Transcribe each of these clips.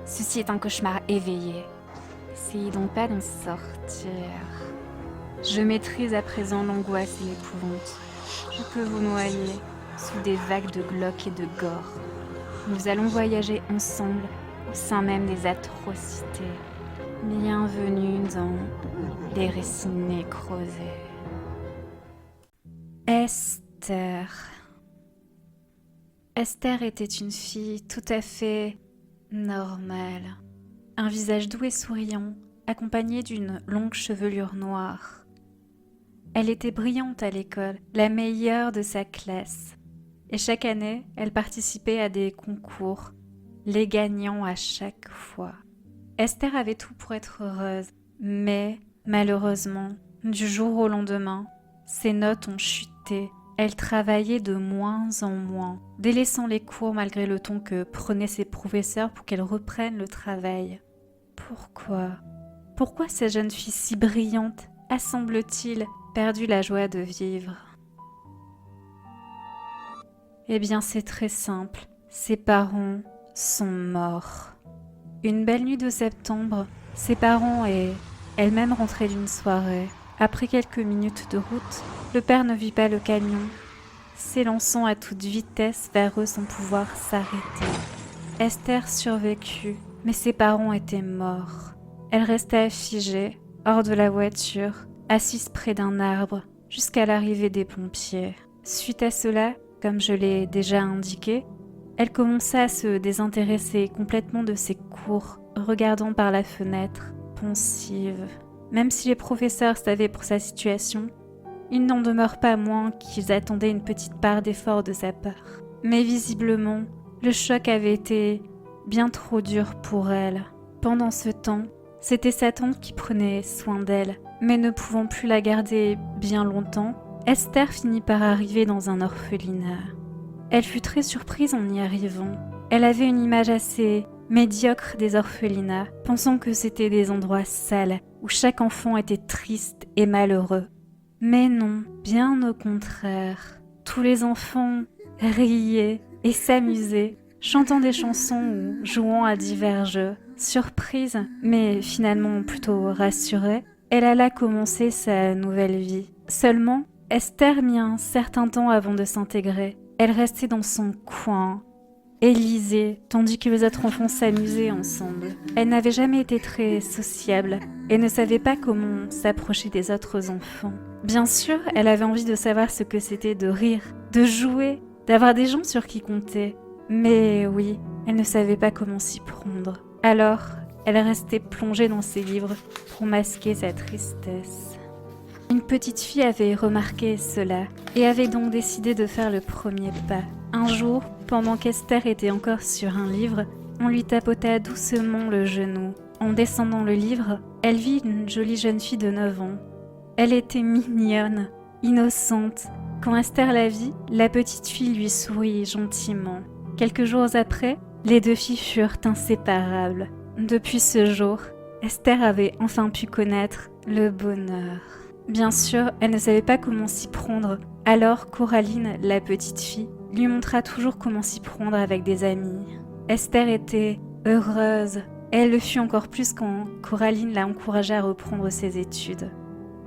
Ceci est un cauchemar éveillé. Essayez donc pas d'en sortir. Je maîtrise à présent l'angoisse et l'épouvante. Je peux vous noyer sous des vagues de glauque et de gore. Nous allons voyager ensemble au sein même des atrocités. Bienvenue dans les récits nécrosés. Esther. Esther était une fille tout à fait normale. Un visage doux et souriant, accompagné d'une longue chevelure noire. Elle était brillante à l'école, la meilleure de sa classe. Et chaque année, elle participait à des concours, les gagnant à chaque fois. Esther avait tout pour être heureuse, mais malheureusement, du jour au lendemain, ses notes ont chuté. Elle travaillait de moins en moins, délaissant les cours malgré le ton que prenaient ses professeurs pour qu'elle reprenne le travail. Pourquoi ? Pourquoi cette jeune fille si brillante a, semble-t-il, perdu la joie de vivre ? Eh bien, c'est très simple. Ses parents sont morts. Une belle nuit de septembre, ses parents et elle-même rentraient d'une soirée. Après quelques minutes de route, le père ne vit pas le camion, s'élançant à toute vitesse vers eux sans pouvoir s'arrêter. Esther survécut, mais ses parents étaient morts. Elle resta figée, hors de la voiture, assise près d'un arbre, jusqu'à l'arrivée des pompiers. Suite à cela, comme je l'ai déjà indiqué, elle commença à se désintéresser complètement de ses cours, regardant par la fenêtre, pensive. Même si les professeurs savaient pour sa situation, il n'en demeure pas moins qu'ils attendaient une petite part d'effort de sa part. Mais visiblement, le choc avait été bien trop dur pour elle. Pendant ce temps, c'était sa tante qui prenait soin d'elle, mais ne pouvant plus la garder bien longtemps, Esther finit par arriver dans un orphelinat. Elle fut très surprise en y arrivant. Elle avait une image assez médiocre des orphelinats, pensant que c'était des endroits sales, où chaque enfant était triste et malheureux. Mais non, bien au contraire. Tous les enfants riaient et s'amusaient, chantant des chansons ou jouant à divers jeux. Surprise, mais finalement plutôt rassurée, elle alla commencer sa nouvelle vie. Seulement, Esther mit un certain temps avant de s'intégrer. Elle restait dans son coin et lisait, tandis que les autres enfants s'amusaient ensemble. Elle n'avait jamais été très sociable et ne savait pas comment s'approcher des autres enfants. Bien sûr, elle avait envie de savoir ce que c'était de rire, de jouer, d'avoir des gens sur qui compter. Mais oui, elle ne savait pas comment s'y prendre. Alors, elle restait plongée dans ses livres pour masquer sa tristesse. Une petite fille avait remarqué cela et avait donc décidé de faire le premier pas. Un jour, pendant qu'Esther était encore sur un livre, on lui tapota doucement le genou. En descendant le livre, elle vit une jolie jeune fille de 9 ans. Elle était mignonne, innocente. Quand Esther la vit, la petite fille lui sourit gentiment. Quelques jours après, les deux filles furent inséparables. Depuis ce jour, Esther avait enfin pu connaître le bonheur. Bien sûr, elle ne savait pas comment s'y prendre. Alors Coraline, la petite fille, lui montra toujours comment s'y prendre avec des amis. Esther était heureuse. Elle le fut encore plus quand Coraline l'a encouragée à reprendre ses études.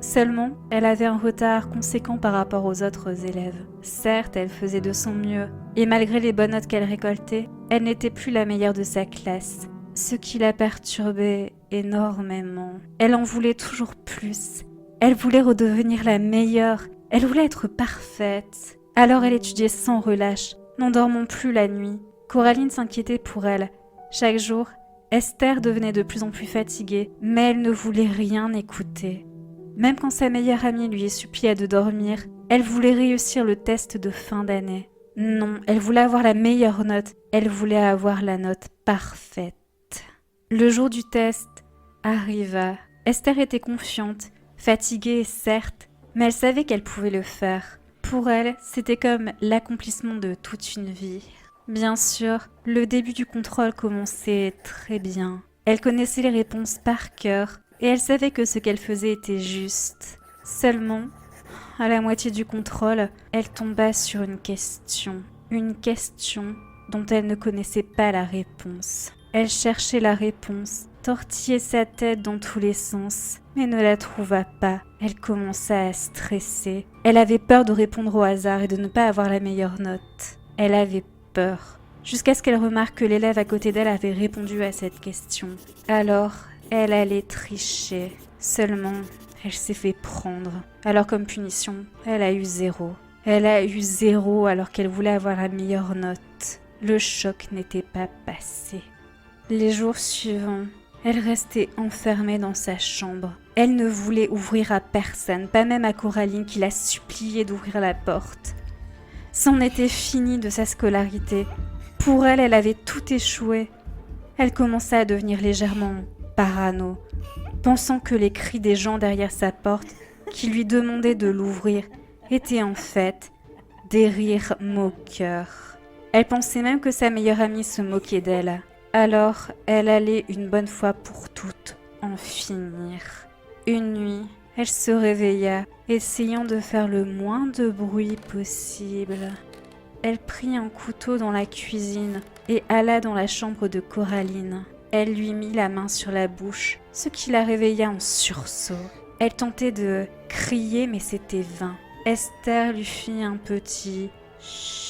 Seulement, elle avait un retard conséquent par rapport aux autres élèves. Certes, elle faisait de son mieux, et malgré les bonnes notes qu'elle récoltait, elle n'était plus la meilleure de sa classe, ce qui la perturbait énormément. Elle en voulait toujours plus. Elle voulait redevenir la meilleure, elle voulait être parfaite. Alors elle étudiait sans relâche, n'en dormant plus la nuit. Coraline s'inquiétait pour elle. Chaque jour, Esther devenait de plus en plus fatiguée, mais elle ne voulait rien écouter. Même quand sa meilleure amie lui suppliait de dormir, elle voulait réussir le test de fin d'année. Non, elle voulait avoir la meilleure note, elle voulait avoir la note parfaite. Le jour du test arriva. Esther était confiante. Fatiguée, certes, mais elle savait qu'elle pouvait le faire. Pour elle, c'était comme l'accomplissement de toute une vie. Bien sûr, le début du contrôle commençait très bien. Elle connaissait les réponses par cœur et elle savait que ce qu'elle faisait était juste. Seulement, à la moitié du contrôle, elle tomba sur une question dont elle ne connaissait pas la réponse. Elle cherchait la réponse, tortillait sa tête dans tous les sens, mais ne la trouva pas. Elle commença à stresser. Elle avait peur de répondre au hasard et de ne pas avoir la meilleure note. Elle avait peur, jusqu'à ce qu'elle remarque que l'élève à côté d'elle avait répondu à cette question. Alors, elle allait tricher. Seulement, elle s'est fait prendre. Alors comme punition, elle a eu 0. Elle a eu 0 alors qu'elle voulait avoir la meilleure note. Le choc n'était pas passé. Les jours suivants, elle restait enfermée dans sa chambre. Elle ne voulait ouvrir à personne, pas même à Coraline qui la suppliait d'ouvrir la porte. C'en était fini de sa scolarité. Pour elle, elle avait tout échoué. Elle commença à devenir légèrement parano, pensant que les cris des gens derrière sa porte, qui lui demandaient de l'ouvrir, étaient en fait des rires moqueurs. Elle pensait même que sa meilleure amie se moquait d'elle. Alors, elle allait une bonne fois pour toutes en finir. Une nuit, elle se réveilla, essayant de faire le moins de bruit possible. Elle prit un couteau dans la cuisine et alla dans la chambre de Coraline. Elle lui mit la main sur la bouche, ce qui la réveilla en sursaut. Elle tentait de crier, mais c'était vain. Esther lui fit un petit chut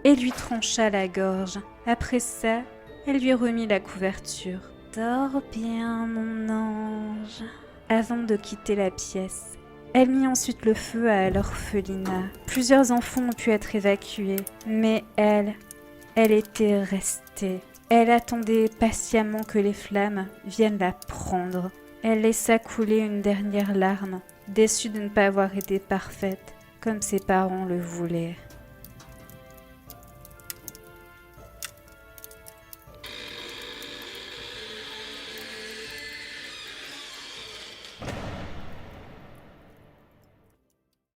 et lui trancha la gorge. Après ça, elle lui remit la couverture. Dors bien, mon ange. Avant de quitter la pièce, elle mit ensuite le feu à l'orphelinat. Plusieurs enfants ont pu être évacués, mais elle était restée. Elle attendait patiemment que les flammes viennent la prendre. Elle laissa couler une dernière larme, déçue de ne pas avoir été parfaite, comme ses parents le voulaient.